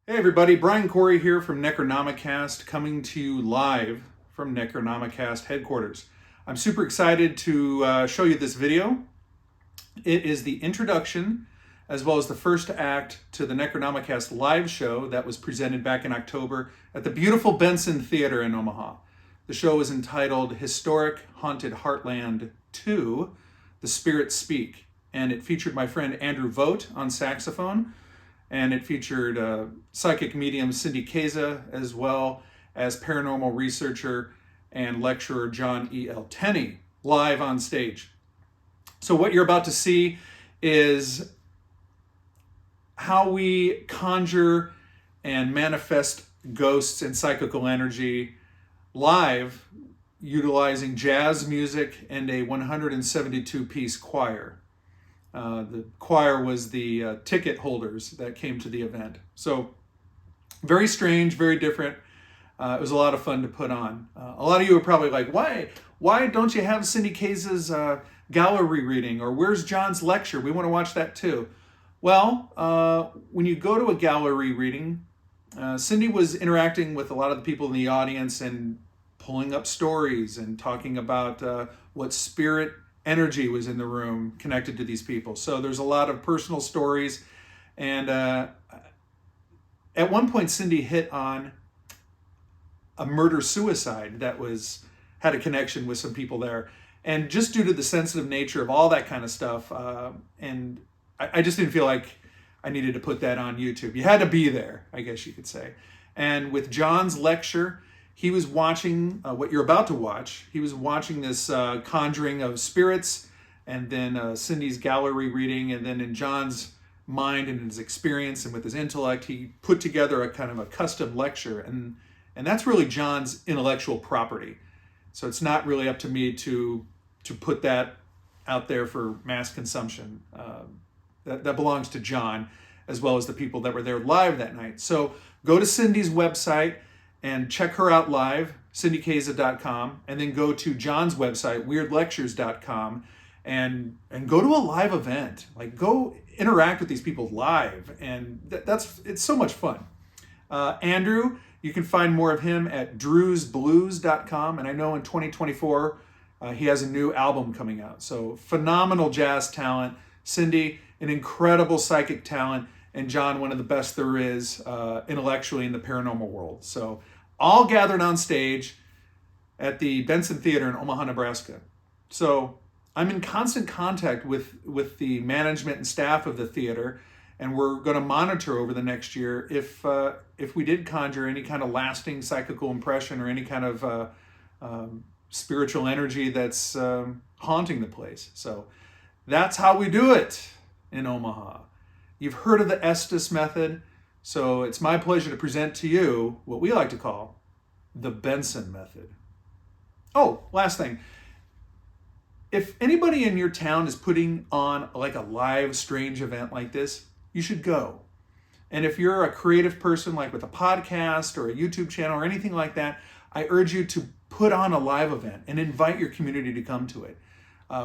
Hey everybody, Brian Corey here from Necronomicast, coming to you live from Necronomicast headquarters. I'm super excited to show you this video. It is the introduction as well as the first act to the Necronomicast live show that was presented back in October at the beautiful Benson Theatre in Omaha. The show is entitled Historic Haunted Heartland 2, The Spirits Speak, and it featured my friend Andrew Vogt on saxophone, and it featured psychic medium Cindy Kaza, as well as paranormal researcher and lecturer John E.L. Tenney, live on stage. So what you're about to see is how we conjure and manifest ghosts and psychical energy live, utilizing jazz music and a 172-piece choir. The choir was the ticket holders that came to the event. So very strange, very different. It was a lot of fun to put on. A lot of you are probably like, why don't you have Cindy Kaza's gallery reading, or where's John's lecture? We want to watch that too. Well, when you go to a gallery reading, Cindy was interacting with a lot of the people in the audience and pulling up stories and talking about what spirit energy was in the room connected to these people. So there's a lot of personal stories. And at one point, Cindy hit on a murder-suicide that had a connection with some people there. And just due to the sensitive nature of all that kind of stuff, and I just didn't feel like I needed to put that on YouTube. You had to be there, I guess you could say. And with John's lecture, he was watching what you're about to watch. He was watching this conjuring of spirits, and then Cindy's gallery reading, and then in John's mind and his experience and with his intellect, he put together a kind of a custom lecture, and that's really John's intellectual property. So it's not really up to me to put that out there for mass consumption. That belongs to John, as well as the people that were there live that night. So go to Cindy's website and check her out live, cindykaza.com, and then go to John's website, weirdlectures.com, and go to a live event. Like, go interact with these people live, and it's so much fun. Andrew, you can find more of him at drewsblues.com, and I know in 2024 he has a new album coming out. So phenomenal jazz talent. Cindy, an incredible psychic talent, and John, one of the best there is intellectually in the paranormal world. So all gathered on stage at the Benson Theatre in Omaha, Nebraska. So I'm in constant contact with the management and staff of the theater, and we're going to monitor over the next year if we did conjure any kind of lasting psychical impression or any kind of spiritual energy that's haunting the place. So that's how we do it in Omaha. You've heard of the Estes method, so it's my pleasure to present to you what we like to call the Benson method. Oh, last thing. If anybody in your town is putting on like a live strange event like this, you should go. And if you're a creative person, like with a podcast or a YouTube channel or anything like that, I urge you to put on a live event and invite your community to come to it.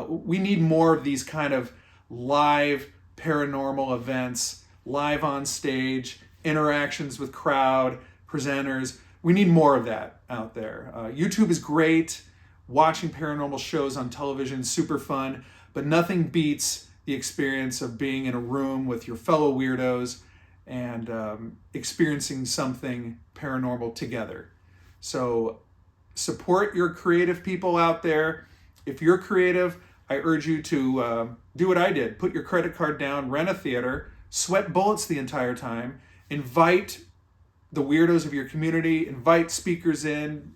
We need more of these kind of live paranormal events, live on stage, interactions with crowd, presenters. We need more of that out there. YouTube is great. Watching paranormal shows on television is super fun, but nothing beats the experience of being in a room with your fellow weirdos and experiencing something paranormal together. So support your creative people out there. If you're creative, I urge you to do what I did. Put your credit card down, rent a theater, sweat bullets the entire time, invite the weirdos of your community, invite speakers in,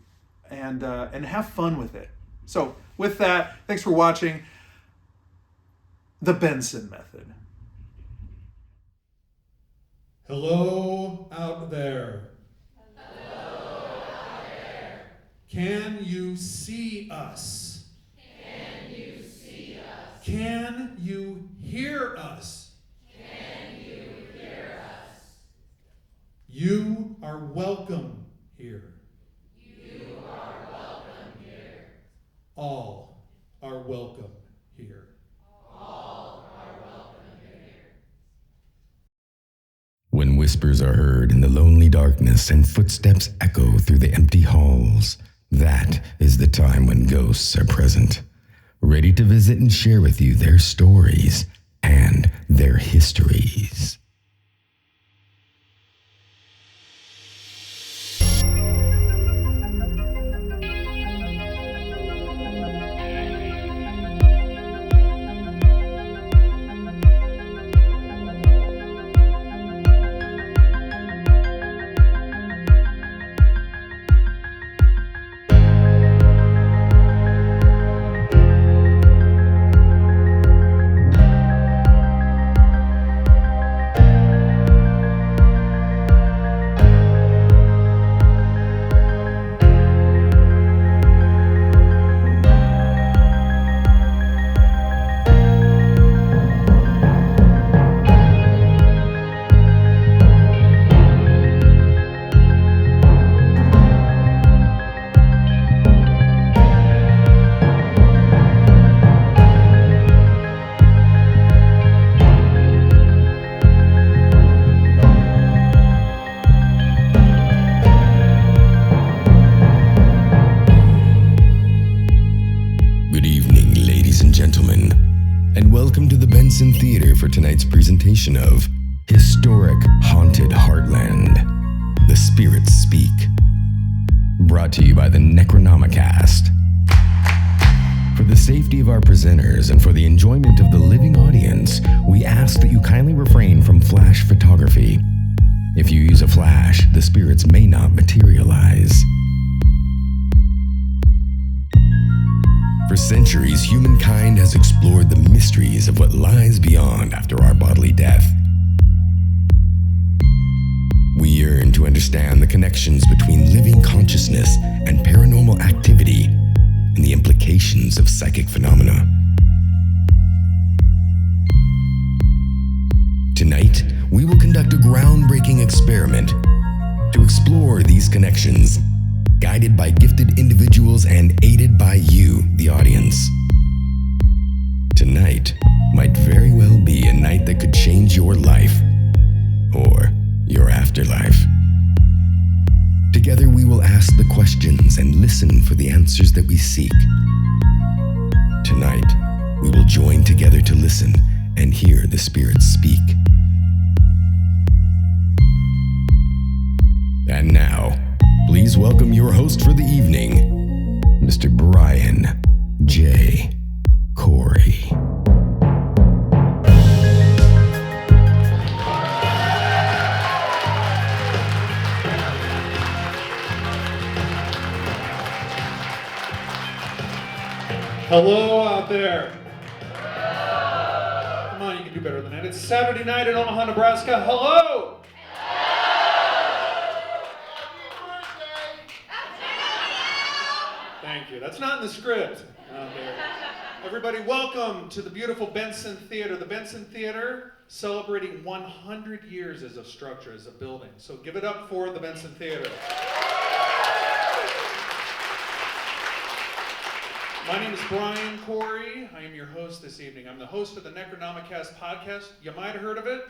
and have fun with it. So with that, thanks for watching the Benson Method. Hello out there. Hello out there. Can you see us? Can you hear us? Can you hear us? You are welcome here. You are welcome here. All are welcome here. All are welcome here. When whispers are heard in the lonely darkness and footsteps echo through the empty halls. That is the time when ghosts are present, ready to visit and share with you their stories and their histories. Benson Theatre for tonight's presentation of Historic Haunted Heartland, The Spirits Speak. Brought to you by the Necronomicast. For the safety of our presenters and for the enjoyment of the living audience, we ask that you kindly refrain from flash photography. If you use a flash, the spirits may not materialize. For centuries, humankind has explored the mysteries of what lies beyond after our bodily death. We yearn to understand the connections between living consciousness and paranormal activity and the implications of psychic phenomena. Tonight, we will conduct a groundbreaking experiment to explore these connections, guided by gifted individuals and aided by you, the audience. Tonight might very well be a night that could change your life or your afterlife. Together we will ask the questions and listen for the answers that we seek. Tonight, we will join together to listen and hear the spirits speak. And now, please welcome your host for the evening, Mr. Brian J. Corey. Hello out there. Come on, you can do better than that. It's Saturday night in Omaha, Nebraska. Hello. Thank you. That's not in the script out there. Everybody, welcome to the beautiful Benson Theatre. The Benson Theatre celebrating 100 years as a structure, as a building. So give it up for the Benson Theatre. My name is Brian Corey. I am your host this evening. I'm the host of the Necronomicast Podcast. You might have heard of it.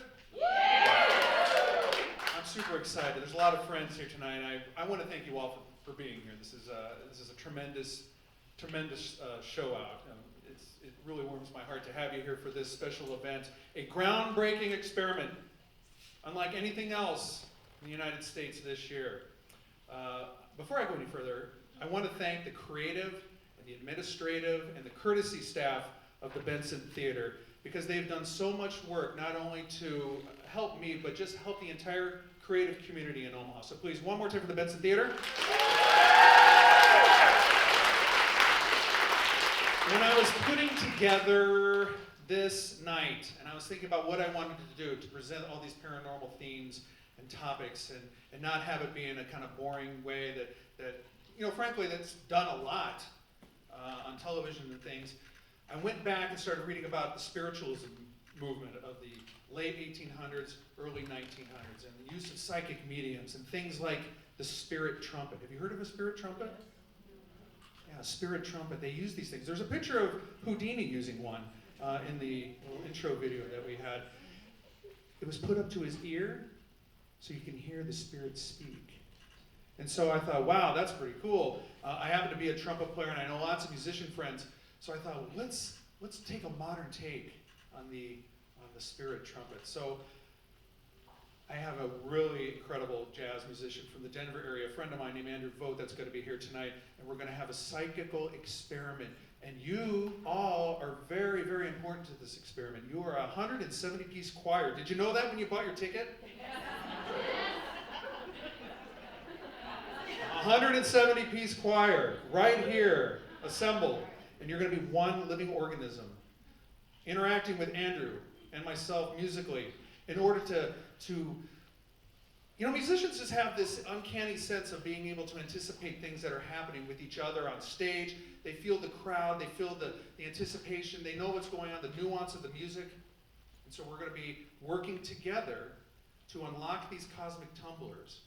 I'm super excited. There's a lot of friends here tonight. I want to thank you all for being here. This is a tremendous show out. It really warms my heart to have you here for this special event, a groundbreaking experiment, unlike anything else in the United States this year. Before I go any further, I want to thank the creative and the administrative and the courtesy staff of the Benson Theatre, because they've done so much work not only to help me, but just help the entire creative community in Omaha. So please, one more time for the Benson Theatre. When I was putting together this night, and I was thinking about what I wanted to do to present all these paranormal themes and topics, and not have it be in a kind of boring way that frankly, that's done a lot on television and things, I went back and started reading about the spiritualism movement of the late 1800s, early 1900s, and the use of psychic mediums and things like the spirit trumpet. Have you heard of a spirit trumpet? Yeah, a spirit trumpet. They use these things. There's a picture of Houdini using one in the little intro video that we had. It was put up to his ear, so you can hear the Spirit speak. And so I thought, wow, that's pretty cool. I happen to be a trumpet player, and I know lots of musician friends. So I thought, well, let's take a modern take on the Spirit trumpet. So I have a really incredible jazz musician from the Denver area, a friend of mine named Andrew Vogt, that's going to be here tonight, and we're going to have a psychical experiment. And you all are very, very important to this experiment. You are a 170-piece choir. Did you know that when you bought your ticket? 170-piece choir, right here, assembled. And you're going to be one living organism, interacting with Andrew and myself musically in order to musicians just have this uncanny sense of being able to anticipate things that are happening with each other on stage. They feel the crowd, they feel the anticipation, they know what's going on, the nuance of the music. And so we're going to be working together to unlock these cosmic tumblers.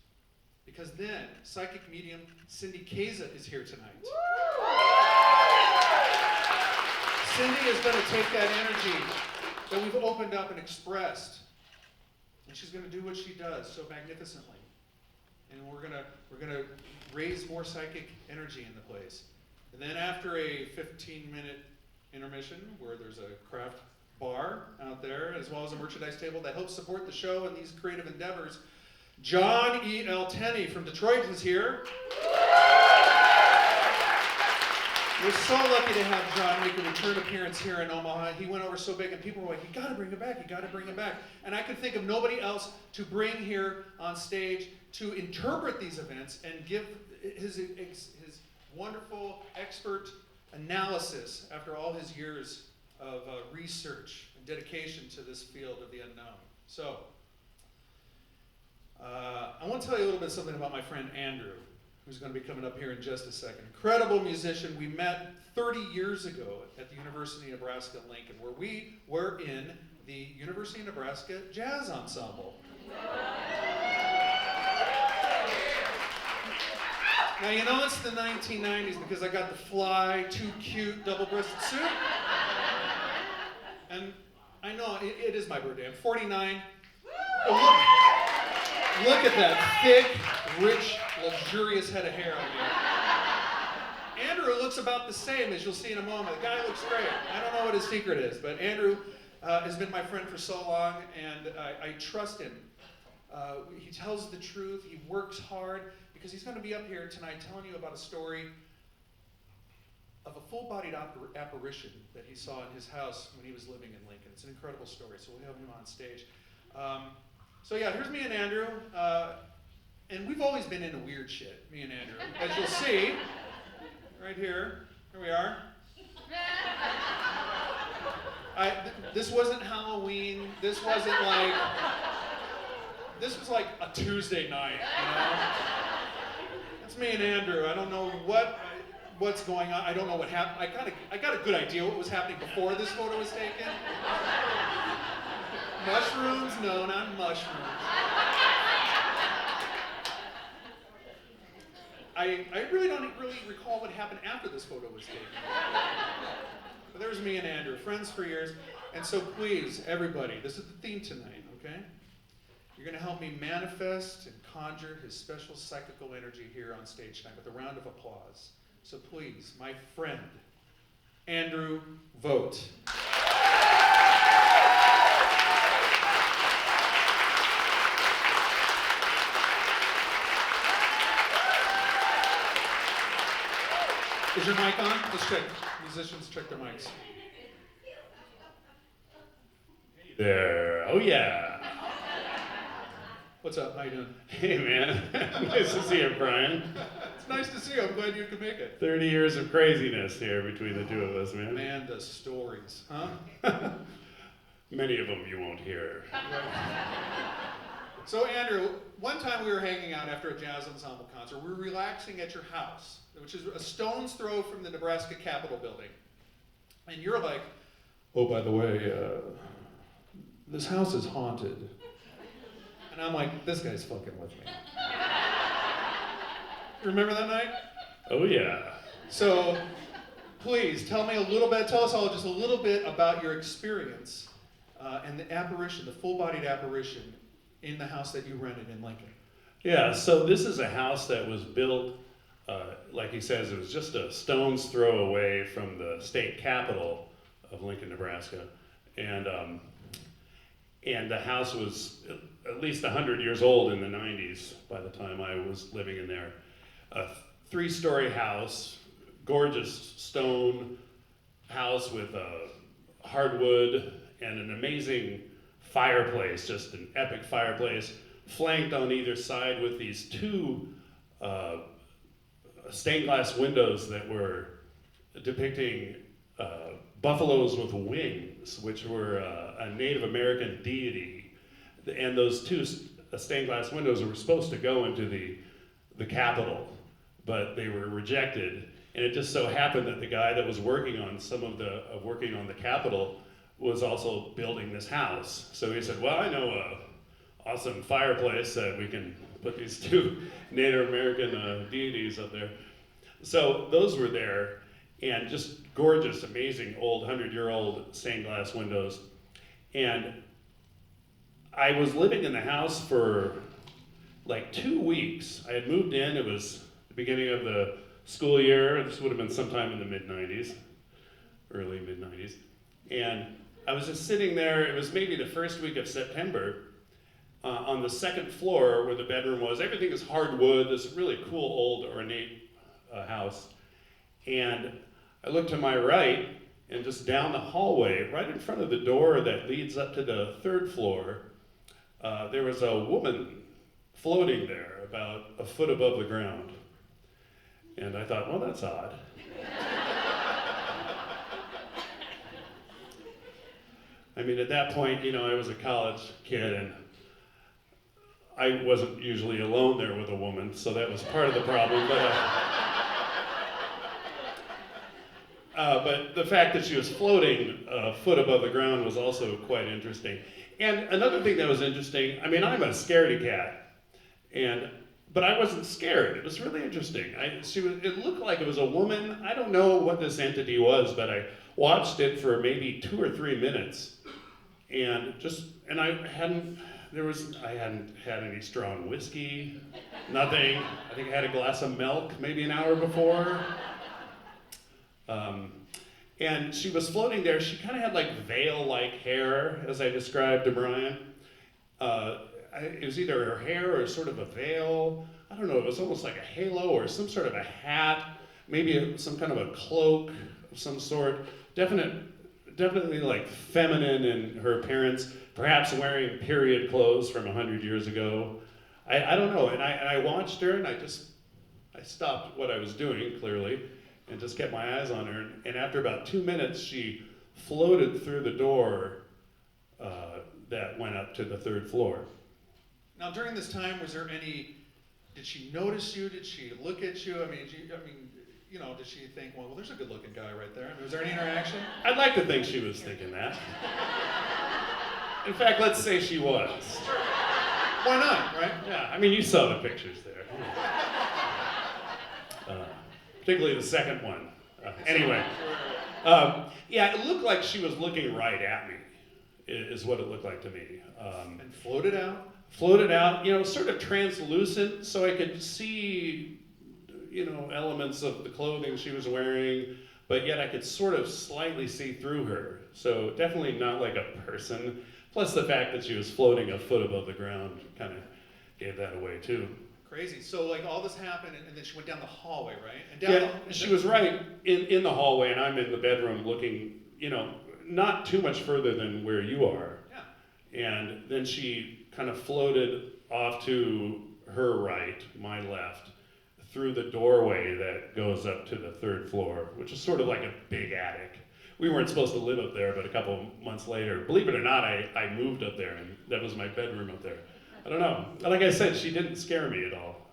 Because then, psychic medium Cindy Kaza is here tonight. Cindy is going to take that energy that we've opened up and expressed, and she's going to do what she does so magnificently. And we're going to raise more psychic energy in the place. And then after a 15-minute intermission, where there's a craft bar out there, as well as a merchandise table that helps support the show and these creative endeavors, John E.L. Tenney from Detroit is here. We're so lucky to have John make a return appearance here in Omaha. He went over so big, and people were like, you gotta bring him back, you gotta bring him back. And I could think of nobody else to bring here on stage to interpret these events and give his wonderful expert analysis after all his years of research and dedication to this field of the unknown. So, I want to tell you a little bit something about my friend Andrew, who's going to be coming up here in just a second. Incredible musician. We met 30 years ago at the University of Nebraska in Lincoln, where we were in the University of Nebraska Jazz Ensemble. Now, you know it's the 1990s because I got the fly, too cute, double-breasted suit. And I know it is my birthday. I'm 49. Look at that thick, rich, luxurious head of hair on me. Andrew looks about the same, as you'll see in a moment. The guy looks great. I don't know what his secret is, but Andrew has been my friend for so long, and I trust him. He tells the truth. He works hard, because he's going to be up here tonight telling you about a story of a full-bodied apparition that he saw in his house when he was living in Lincoln. It's an incredible story, so we'll have him on stage. So yeah, here's me and Andrew, and we've always been into weird shit, me and Andrew. As you'll see, right here we are. This wasn't Halloween, this was like a Tuesday night, you know? That's me and Andrew. I don't know what's going on, I don't know what happened. I got a good idea what was happening before this photo was taken. Mushrooms? No, not mushrooms. I really don't recall what happened after this photo was taken. But there's me and Andrew, friends for years. And so please, everybody, this is the theme tonight, okay? You're going to help me manifest and conjure his special psychical energy here on stage tonight with a round of applause. So please, my friend, Andrew Vogt. Is your mic on? Let's check. Musicians, check their mics. Hey there. Oh, yeah. What's up? How you doing? Hey, man. Nice to see you, Brian. It's nice to see you. I'm glad you could make it. 30 years of craziness here between the two of us, man. Man, the stories, huh? Many of them you won't hear. So, Andrew, one time we were hanging out after a jazz ensemble concert. We were relaxing at your house, which is a stone's throw from the Nebraska Capitol building. And you're like, oh, by the way, this house is haunted. And I'm like, this guy's fucking with me. Remember that night? Oh, yeah. So, please, tell us all just a little bit about your experience and the apparition, the full-bodied apparition in the house that you rented in Lincoln? Yeah, so this is a house that was built, like he says, it was just a stone's throw away from the state capital of Lincoln, Nebraska. And the house was at least 100 years old in the 90s by the time I was living in there. A 3-story house, gorgeous stone house with hardwood and an amazing fireplace, just an epic fireplace, flanked on either side with these 2 stained glass windows that were depicting buffaloes with wings, which were a Native American deity. And those 2 stained glass windows were supposed to go into the Capitol, but they were rejected. And it just so happened that the guy that was working on working on the Capitol was also building this house. So he said, well, I know a awesome fireplace that we can put these 2 Native American deities up there. So those were there, and just gorgeous, amazing old 100-year-old stained glass windows. And I was living in the house for like 2 weeks. I had moved in, it was the beginning of the school year. This would have been sometime in the mid-90s, early mid-90s. And I was just sitting there, it was maybe the first week of September, on the second floor where the bedroom was. Everything is hardwood, this really cool old ornate house. And I looked to my right, and just down the hallway, right in front of the door that leads up to the 3rd floor, there was a woman floating there about a foot above the ground. And I thought, well, that's odd. I mean, at that point, I was a college kid, and I wasn't usually alone there with a woman, so that was part of the problem. But the fact that she was floating a foot above the ground was also quite interesting. And another thing that was interesting, I mean, I'm a scaredy cat, but I wasn't scared. It was really interesting. It looked like it was a woman. I don't know what this entity was, but I watched it for maybe 2 or 3 minutes, and I hadn't had any strong whiskey, nothing. I think I had a glass of milk maybe an hour before. And she was floating there. She kind of had like veil-like hair, as I described to Brian. It was either her hair or sort of a veil. I don't know, it was almost like a halo or some sort of a hat, maybe some kind of a cloak of some sort. Definitely like feminine in her appearance, perhaps wearing period clothes from 100 years ago. I don't know, and I watched her, and I stopped what I was doing, clearly, and just kept my eyes on her. And after about 2 minutes, she floated through the door that went up to the 3rd floor. Now, during this time, did she notice you? Did she look at you? Did she think, well, there's a good-looking guy right there? Was there any interaction? I'd like to think she was thinking that. In fact, let's say she was. Why not, right? Yeah, you saw the pictures there. Particularly the second one. Anyway. Yeah, it looked like she was looking right at me, is what it looked like to me. And floated out? Floated out, sort of translucent, so I could see, elements of the clothing she was wearing, but yet I could sort of slightly see through her. So definitely not like a person. Plus the fact that she was floating a foot above the ground kind of gave that away too. Crazy. So like all this happened, and then she went down the hallway, right? And she was right in the hallway, and I'm in the bedroom looking, not too much further than where you are. Yeah. And then she kind of floated off to her right, my left, through the doorway that goes up to the 3rd floor, which is sort of like a big attic. We weren't supposed to live up there, but a couple months later, believe it or not, I moved up there, and that was my bedroom up there. I don't know. Like I said, she didn't scare me at all,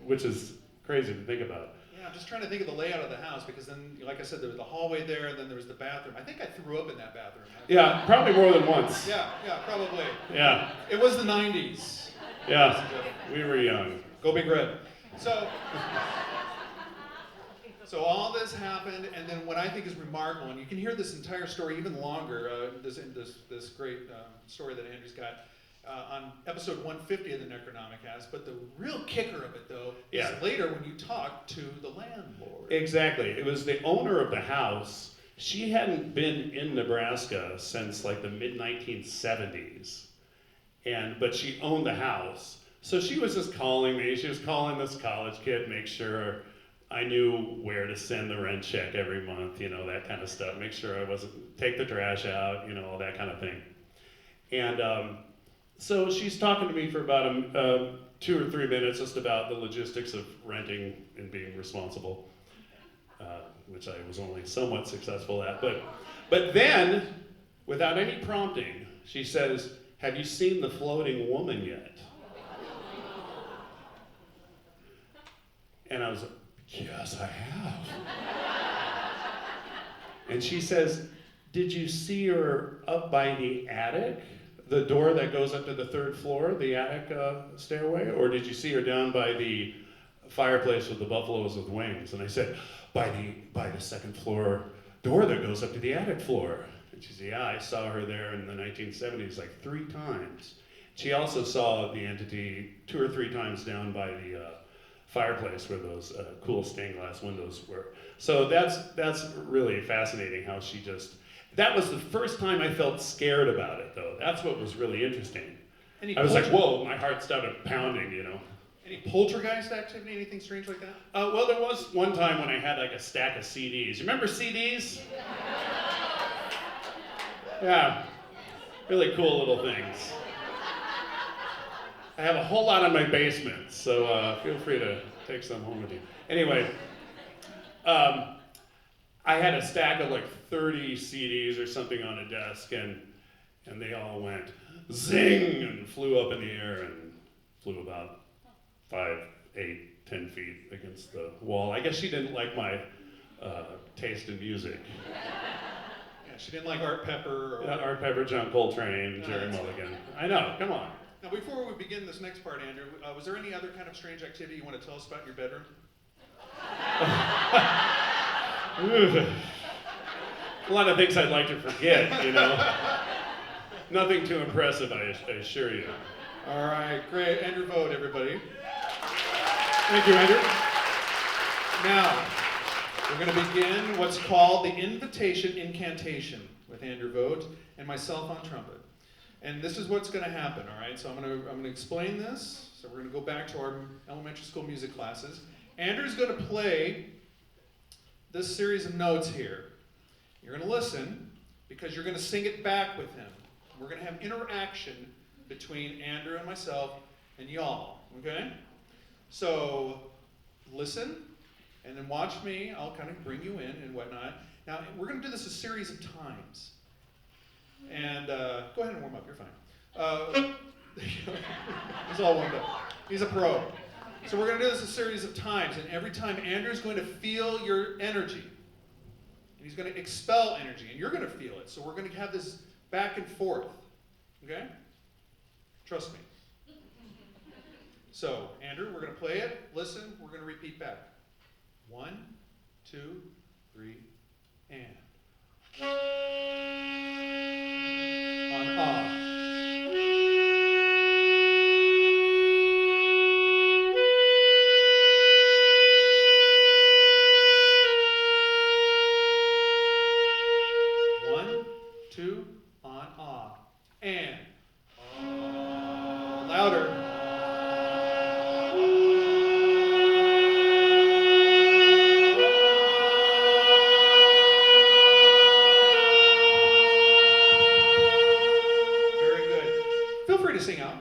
which is crazy to think about. Yeah, I'm just trying to think of the layout of the house, because then, like I said, there was the hallway there, and then there was the bathroom. I think I threw up in that bathroom. Yeah, probably more than once. Yeah, probably. Yeah. It was the 90s. Yeah, we were young. Go Big Red. So all this happened, and then what I think is remarkable, and you can hear this entire story even longer, this great story that Andrew's got. on episode 150 of the Necronomicast. But the real kicker of it, though, Yeah. is later when you talk to the landlord. Exactly. It was the owner of the house. She hadn't been in Nebraska since like the mid-1970s, but she owned the house. So she was just calling me. She was calling this college kid, make sure I knew where to send the rent check every month, that kind of stuff. Make sure I wasn't, take the trash out, all that kind of thing. And so she's talking to me for about 2 or 3 minutes just about the logistics of renting and being responsible, which I was only somewhat successful at. But then, without any prompting, she says, "Have you seen the floating woman yet?" And I was like, "Yes, I have." And she says, "Did you see her up by the attic? The door that goes up to the 3rd floor, the attic stairway? Or did you see her down by the fireplace with the buffaloes with wings?" And I said, by the 2nd floor door that goes up to the attic floor." And she said, "Yeah, I saw her there in the 1970s like 3 times. She also saw the entity 2 or 3 times down by the fireplace where those cool stained glass windows were." So that's really fascinating how she just, that was the first time I felt scared about it, though. That's what was really interesting. I was like, whoa, my heart started pounding, Any poltergeist activity, anything strange like that? Well, there was one time when I had like a stack of CDs. You remember CDs? Yeah, really cool little things. I have a whole lot in my basement, so feel free to take some home with you. Anyway, I had a stack of like 30 CDs or something on a desk, and they all went zing and flew up in the air and flew about 5, 8, 10 feet against the wall. I guess she didn't like my taste in music. Yeah, she didn't like Art Pepper. Or... Art Pepper, John Coltrane, Jerry Mulligan. I know, come on. Now, before we begin this next part, Andrew, was there any other kind of strange activity you want to tell us about in your bedroom? A lot of things I'd like to forget, Nothing too impressive, I assure you. All right, great. Andrew Vogt, everybody. Thank you, Andrew. Now, we're going to begin what's called the Invitation Incantation with Andrew Vogt and myself on trumpet. And this is what's going to happen, all right? So I'm going to explain this. So we're going to go back to our elementary school music classes. Andrew's going to play this series of notes here. You're going to listen because you're going to sing it back with him. We're going to have interaction between Andrew and myself and y'all, okay? So listen and then watch me. I'll kind of bring you in and whatnot. Now, we're going to do this a series of times. And go ahead and warm up, you're fine. He's all warmed up. He's a pro. So we're going to do this a series of times, and every time Andrew's going to feel your energy. And he's going to expel energy, and you're going to feel it. So we're going to have this back and forth. Okay? Trust me. So, Andrew, we're going to play it, listen, we're going to repeat back. 1, 2, 3, and. On ah. One, two, on ah. And. Louder. To sing out.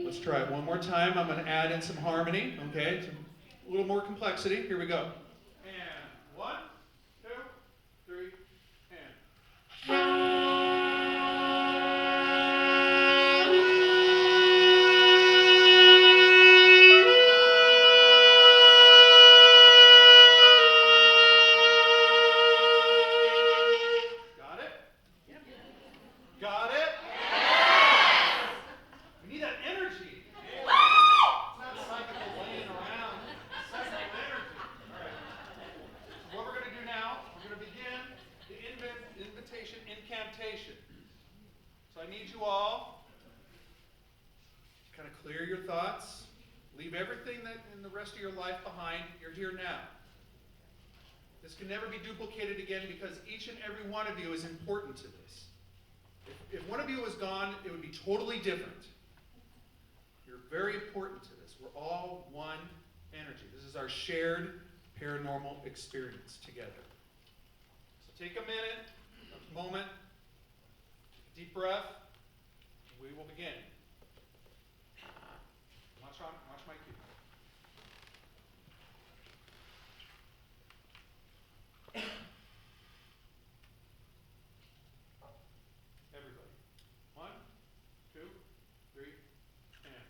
Let's try it one more time. I'm going to add in some harmony, okay? A little more complexity. Here we go. And 1, 2, 3, and. So I need you all to kind of clear your thoughts, leave everything that in the rest of your life behind. You're here now. This can never be duplicated again because each and every one of you is important to this. If one of you was gone, it would be totally different. You're very important to this. We're all one energy. This is our shared paranormal experience together. So take a minute, a moment, deep breath, and we will begin. Watch my cue. Everybody. 1, 2, 3, and.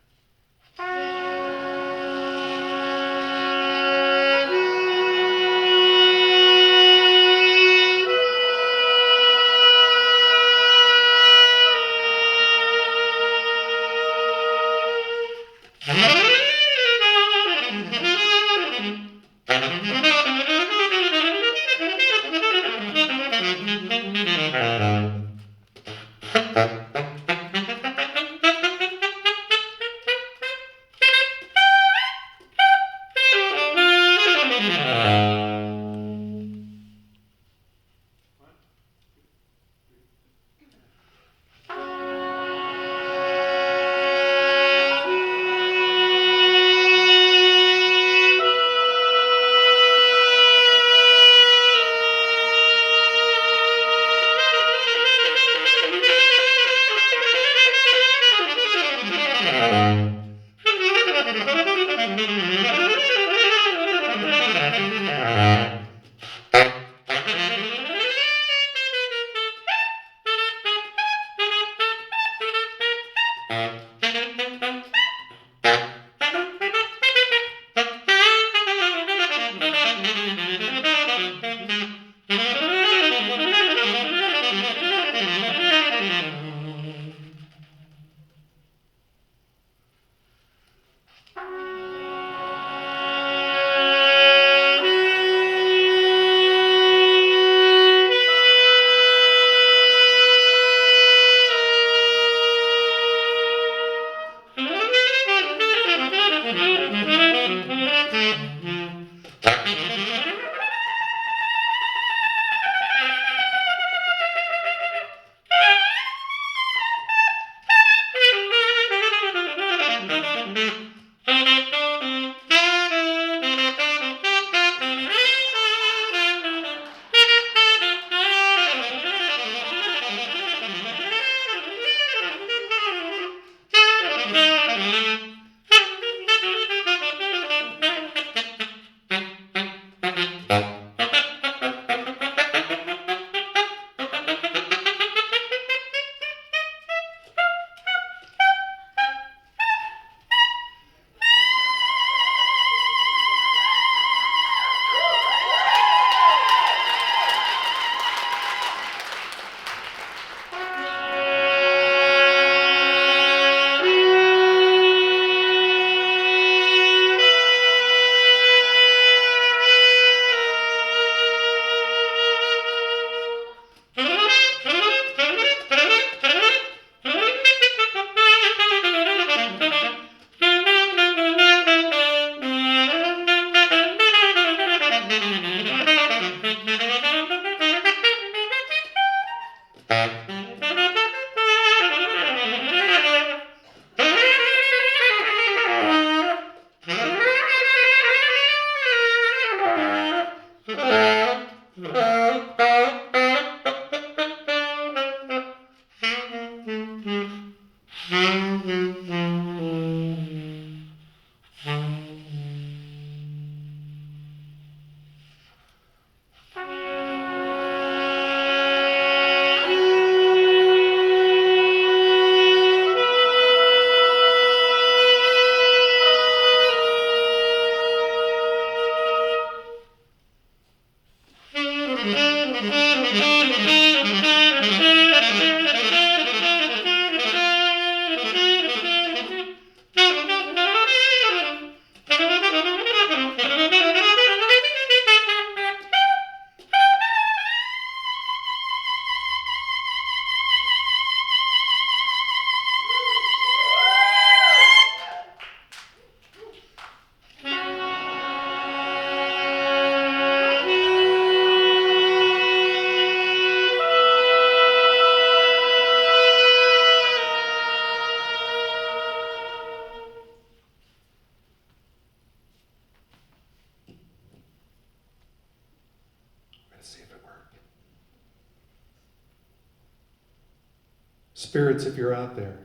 Spirits, if you're out there,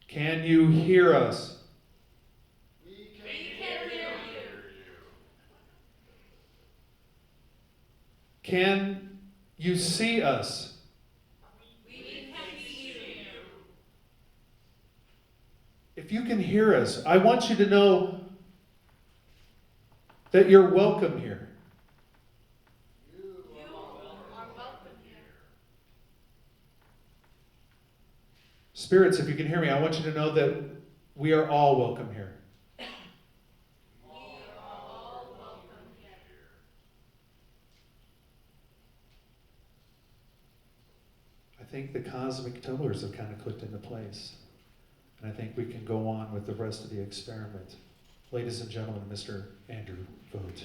can you hear us? We can hear you. Can you see us? We can see you. If you can hear us, I want you to know that you're welcome here. You are welcome here. Spirits, if you can hear me, I want you to know that we are all welcome here. We are all welcome here. I think the cosmic tumblers have kind of clicked into place. And I think we can go on with the rest of the experiment. Ladies and gentlemen, Mr. Andrew Vogt.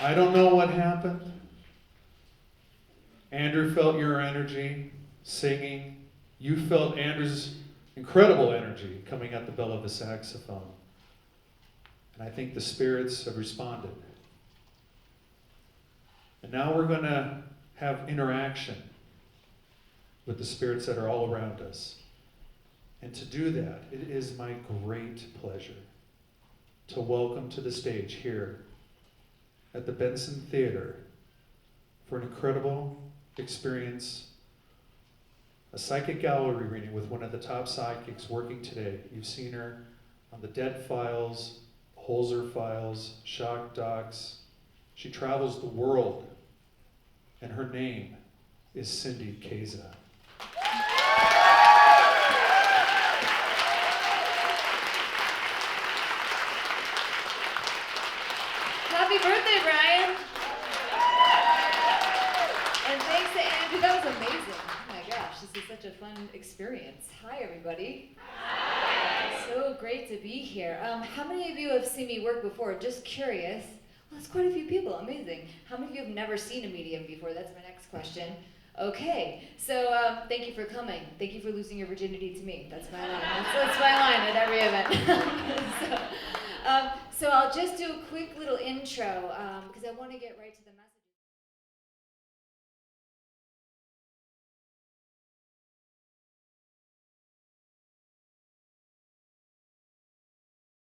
I don't know what happened. Andrew felt your energy singing. You felt Andrew's incredible energy coming at the bell of the saxophone. And I think the spirits have responded. And now we're going to have interaction with the spirits that are all around us. And to do that, it is my great pleasure to welcome to the stage here at the Benson Theatre for an incredible experience, a psychic gallery reading with one of the top psychics working today. You've seen her on the Dead Files, Holzer Files, Shock Docs. She travels the world, and her name is Cindy Kaza. Happy birthday, Brian! And thanks to Andrew, that was amazing. Oh my gosh, this is such a fun experience. Hi, everybody. Hi. So great to be here. How many of you have seen me work before? Just curious. Well, that's quite a few people. Amazing. How many of you have never seen a medium before? That's my next question. Okay, so thank you for coming. Thank you for losing your virginity to me. That's my line. That's my line at every event. So I'll just do a quick little intro because I want to get right to the message.